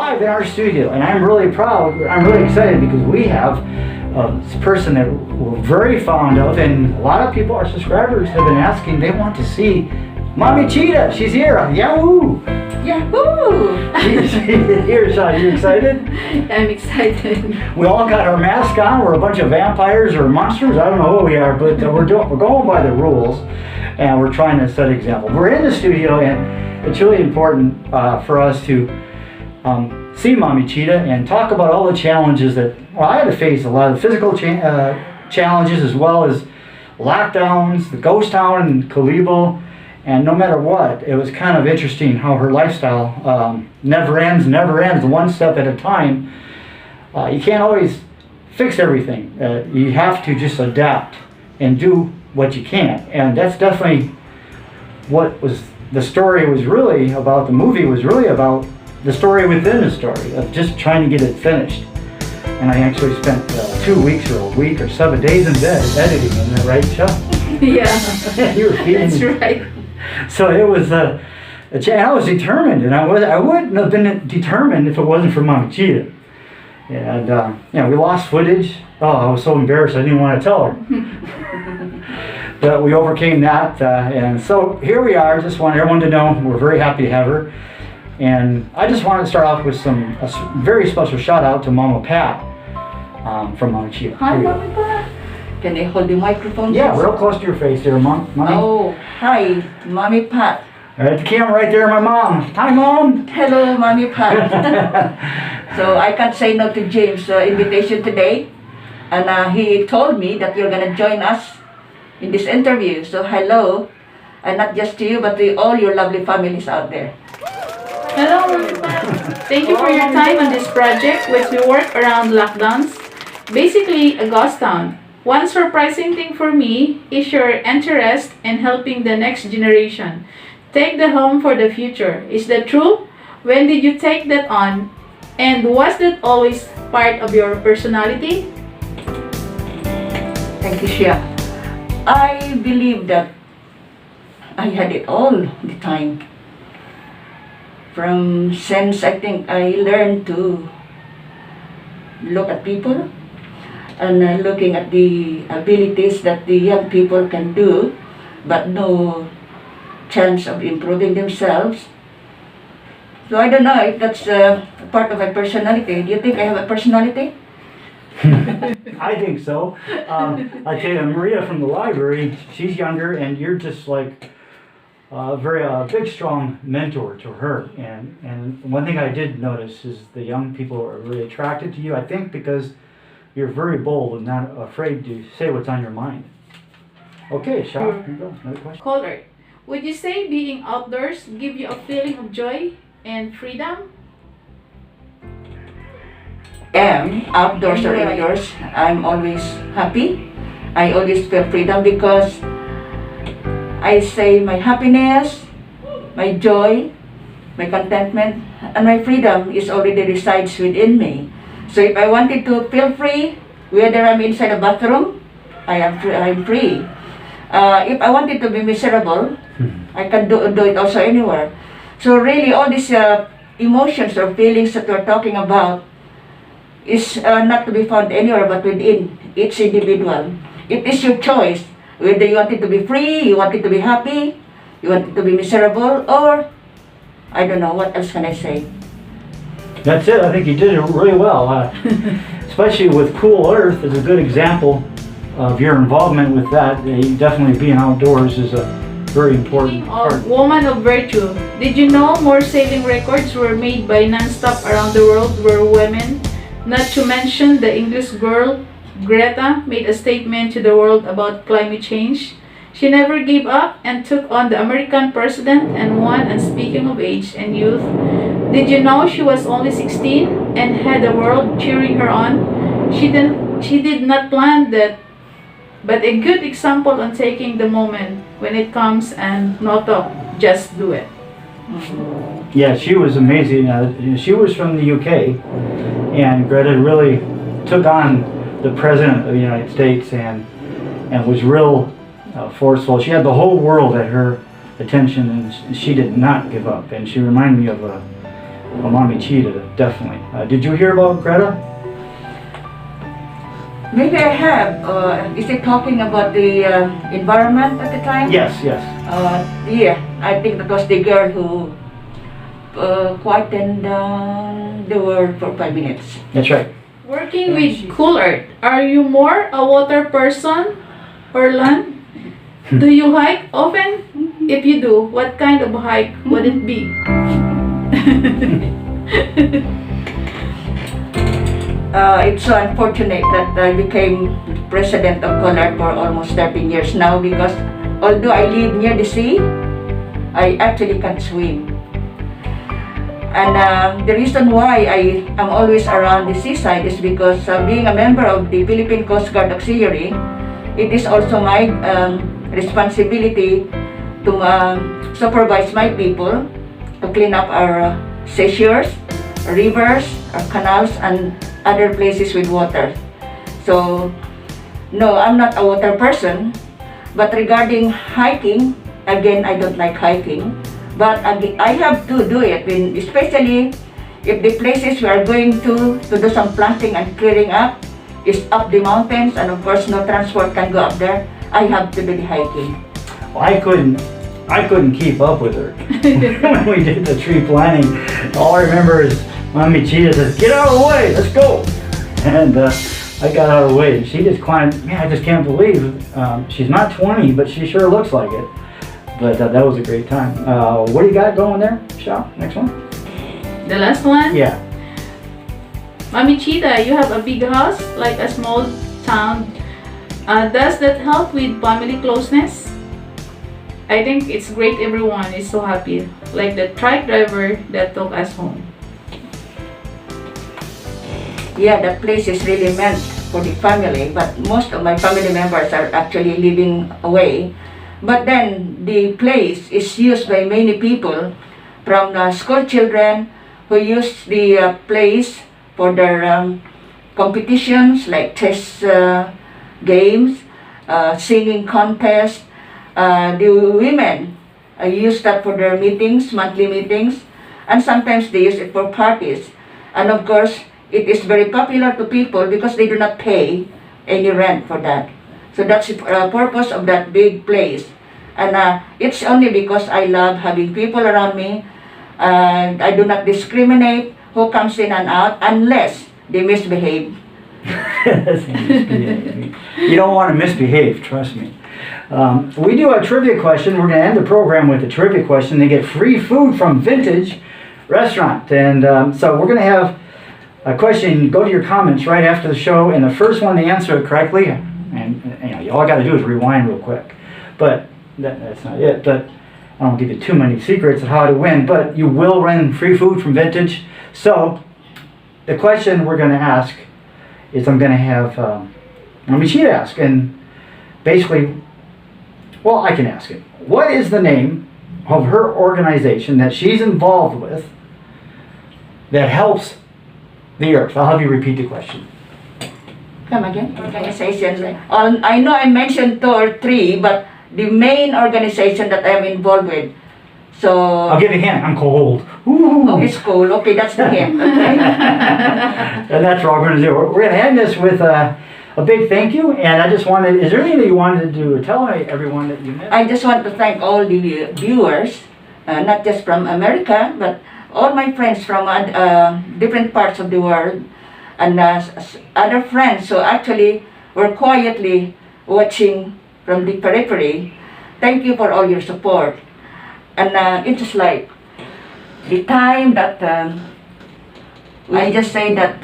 live in our studio, and I'm really proud. I'm really excited because we have this person that we're very fond of, and a lot of people, our subscribers, have been asking. They want to see Mommy CHITA. She's here. Yahoo! Yahoo! She's here, Sean. You excited? I'm excited. We all got our mask on. We're a bunch of vampires or monsters. I don't know what we are, but we're going by the rules, and we're trying to set an example. We're in the studio, and it's really important for us to see Mommy CHITA and talk about all the challenges that, well, I had to face a lot of physical challenges as well as lockdowns, the ghost town in Kalibo, and no matter what, it was kind of interesting how her lifestyle never ends, one step at a time. You can't always fix everything. You have to just adapt and do what you can, and that's definitely what was the story was really about. The movie was really about the story within the story of just trying to get it finished. And I actually spent 2 weeks or a week or 7 days in bed editing. Isn't that right, Chuck? Yeah. You were feeding That's me. right. So it was I was determined, and I wouldn't have been determined if it wasn't for Mommy CHITA. And we lost footage. Oh, I was so embarrassed I didn't want to tell her. But we overcame that, and so here we are. Just want everyone to know we're very happy to have her. And I just wanted to start off with a very special shout out to Mama Pat from Mommy CHITA. Hi, Mommy Pat. Can I hold the microphone? Yeah, please? real close to your face there, Mommy. Oh, hi, Mommy Pat. Right, the camera right there, my mom. Hi, Mom. Hello, Mommy Pat. So I can't say no to James' invitation today. And he told me that you're going to join us in this interview. So hello, and not just to you, but to all your lovely families out there. Hello, Mommy Pat. Thank you for your time on this project, which we work around lockdowns. Basically, a ghost town. One surprising thing for me is your interest in helping the next generation take the home for the future. Is that true? When did you take that on? And was that always part of your personality? Thank you, Shia. I believe that I had it all the time. Since I think I learned to look at people and looking at the abilities that the young people can do, but no chance of improving themselves. So I don't know if that's part of my personality. Do you think I have a personality? I think so. I tell you, Maria from the library, she's younger, and you're just like a very big, strong mentor to her. And one thing I did notice is the young people are really attracted to you, I think, because you're very bold and not afraid to say what's on your mind. Okay, Shah, here you go. Another question. Caller, would you say being outdoors give you a feeling of joy and freedom? Outdoors or indoors, I'm always happy. I always feel freedom because I say my happiness, my joy, my contentment, and my freedom is already resides within me. So if I wanted to feel free, whether I'm inside a bathroom, I'm free. If I wanted to be miserable, I can do it also anywhere. So really, all these emotions or feelings that we're talking about is not to be found anywhere but within each individual. It is your choice whether you want it to be free, you want it to be happy, you want it to be miserable, or I don't know, what else can I say? That's it. I think you did it really well. Especially with Cool Earth is a good example of your involvement with that. Definitely being outdoors is a very important part. Speaking of woman of virtue, did you know more sailing records were made by non-stop around the world were women? Not to mention the English girl Greta made a statement to the world about climate change. She never gave up and took on the American president and won. And speaking of age and youth, did you know she was only 16 and had the world cheering her on? She did not plan that, but a good example on taking the moment when it comes and no talk, just do it. Yeah, she was amazing. She was from the UK, and Greta really took on the President of the United States and was real forceful. She had the whole world at her attention, and she did not give up. And she reminded me of Well, Mommy Cheetah, definitely. Did you hear about Greta? Maybe I have. Is it talking about the environment at the time? Yes, yes. Yeah, I think that was the girl who quietened down the world for 5 minutes. That's right. Working with Cool Earth, are you more a water person or land? Do you hike often? If you do, what kind of hike would it be? It's so unfortunate that I became president of COLART for almost 13 years now because although I live near the sea, I actually can't swim. And the reason why I am always around the seaside is because being a member of the Philippine Coast Guard Auxiliary, it is also my responsibility to supervise my people to clean up our seashores, rivers, our canals, and other places with water. So, no, I'm not a water person. But regarding hiking, again, I don't like hiking. But I have to do it, especially if the places we are going to do some planting and clearing up is up the mountains, and of course no transport can go up there. I have to do the hiking. Well, I couldn't keep up with her when we did the tree planting. All I remember is Mommy Cheetah says, "Get out of the way, let's go." And I got out of the way, and she just climbed. Man, I just can't believe she's not 20, but she sure looks like it. But that was a great time. What do you got going there, Shao? Next one? The last one? Yeah. Mommy Cheetah, you have a big house, like a small town. Does that help with family closeness? I think it's great everyone is so happy, like the truck driver that took us home. Yeah, that place is really meant for the family, but most of my family members are actually living away. But then the place is used by many people, from school children who use the place for their competitions like chess games, singing contests. The women use that for their meetings, monthly meetings, and sometimes they use it for parties. And of course, it is very popular to people because they do not pay any rent for that. So that's the purpose of that big place. And it's only because I love having people around me, and I do not discriminate who comes in and out unless they misbehave. You don't want to misbehave, trust me. We do a trivia question. We're going to end the program with a trivia question. They get free food from Vintage Restaurant. And so we're going to have a question. Go to your comments right after the show, and the first one to answer it correctly, and all I got to do is rewind real quick. But that's not it. But I don't give you too many secrets of how to win. But you will win free food from Vintage. So the question we're going to ask is, I'm going to have Mommy Cheetah ask, and basically, well, I can ask it. What is the name of her organization that she's involved with that helps the earth? I'll have you repeat the question. Come again? Organizations. I know I mentioned 2 or 3, but the main organization that I'm involved with. So I'll give you a hint. I'm cold. Ooh. oh, it's cool. Okay, that's the hint. Okay. And that's what we're going to do. We're going to end this with a big thank you. And I just wanted, is there anything that you wanted to do? Tell everyone that you missed. I just want to thank all the viewers, not just from America, but all my friends from different parts of the world, and other friends who actually were quietly watching from the periphery. Thank you for all your support. And it's just like the time that I just say that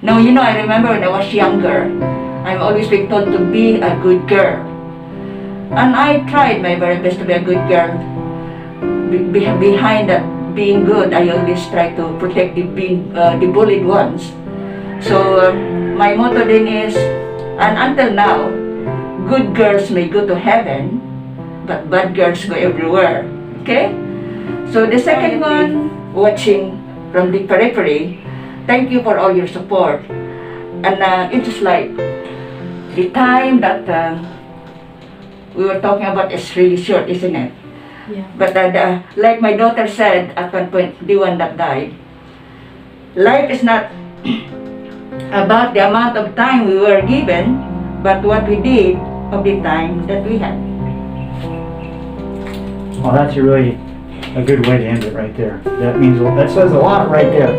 no, I remember when I was younger, I'm always being told to be a good girl, and I tried my very best to be a good girl. Behind that being good, I always try to protect the bullied ones. So my motto then is, and until now, good girls may go to heaven, but bad girls go everywhere. Okay? So the second one, watching from the periphery, thank you for all your support. And it's just like the time that we were talking about is really short, isn't it? Yeah. But like my daughter said at one point, the one that died, life is not about the amount of time we were given, but what we did of the time that we had. Well, that's really a good way to end it right there. That means, that says a lot right there.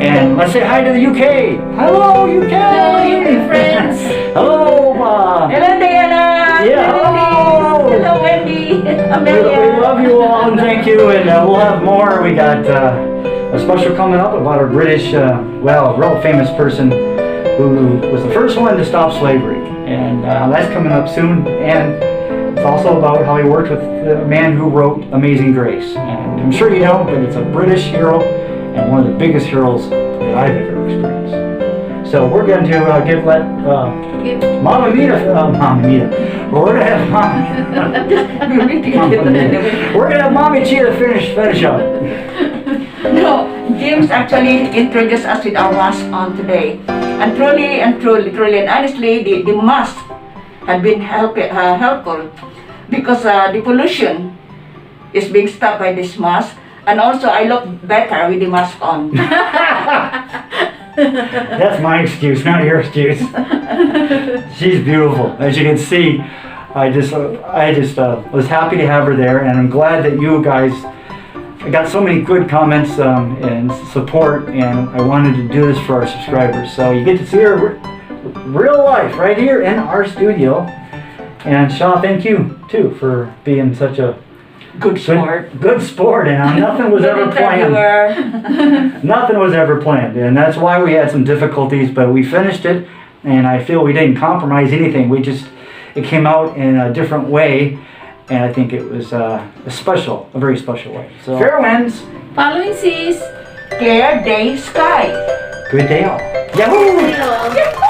And let's say hi to the UK. Hello, UK. Hello, UK friends. Hello, Hello, Diana. Yeah, hello. Hello, Wendy. we Amelia. love you all and thank you. And we'll have more. We got a special coming up about a British, real famous person who was the first one to stop slavery. And that's coming up soon. And it's also about how he worked with the man who wrote Amazing Grace. And I'm sure you know, but it's a British hero and one of the biggest heroes that I've ever experienced. So we're going to Mama Mita. Well, we're going to have we're going to have Mommy Cheetah finish up. No, James actually introduced us with our mask on today. And truly and honestly, the mask had been helpful because the pollution is being stopped by this mask. And also, I look better with the mask on. That's my excuse, not your excuse. She's beautiful, as you can see. I just was happy to have her there, and I'm glad that you guys got so many good comments and support, and I wanted to do this for our subscribers. So you get to see her real life right here in our studio. And Shaw, thank you too for being such a Good sport. Good sport, and nothing was ever planned. Nothing was ever planned, and that's why we had some difficulties, but we finished it, and I feel we didn't compromise anything. It came out in a different way, and I think it was a very special way. So, fair winds. Following seas. Clear day sky. Good day all. Yahoo! Hello.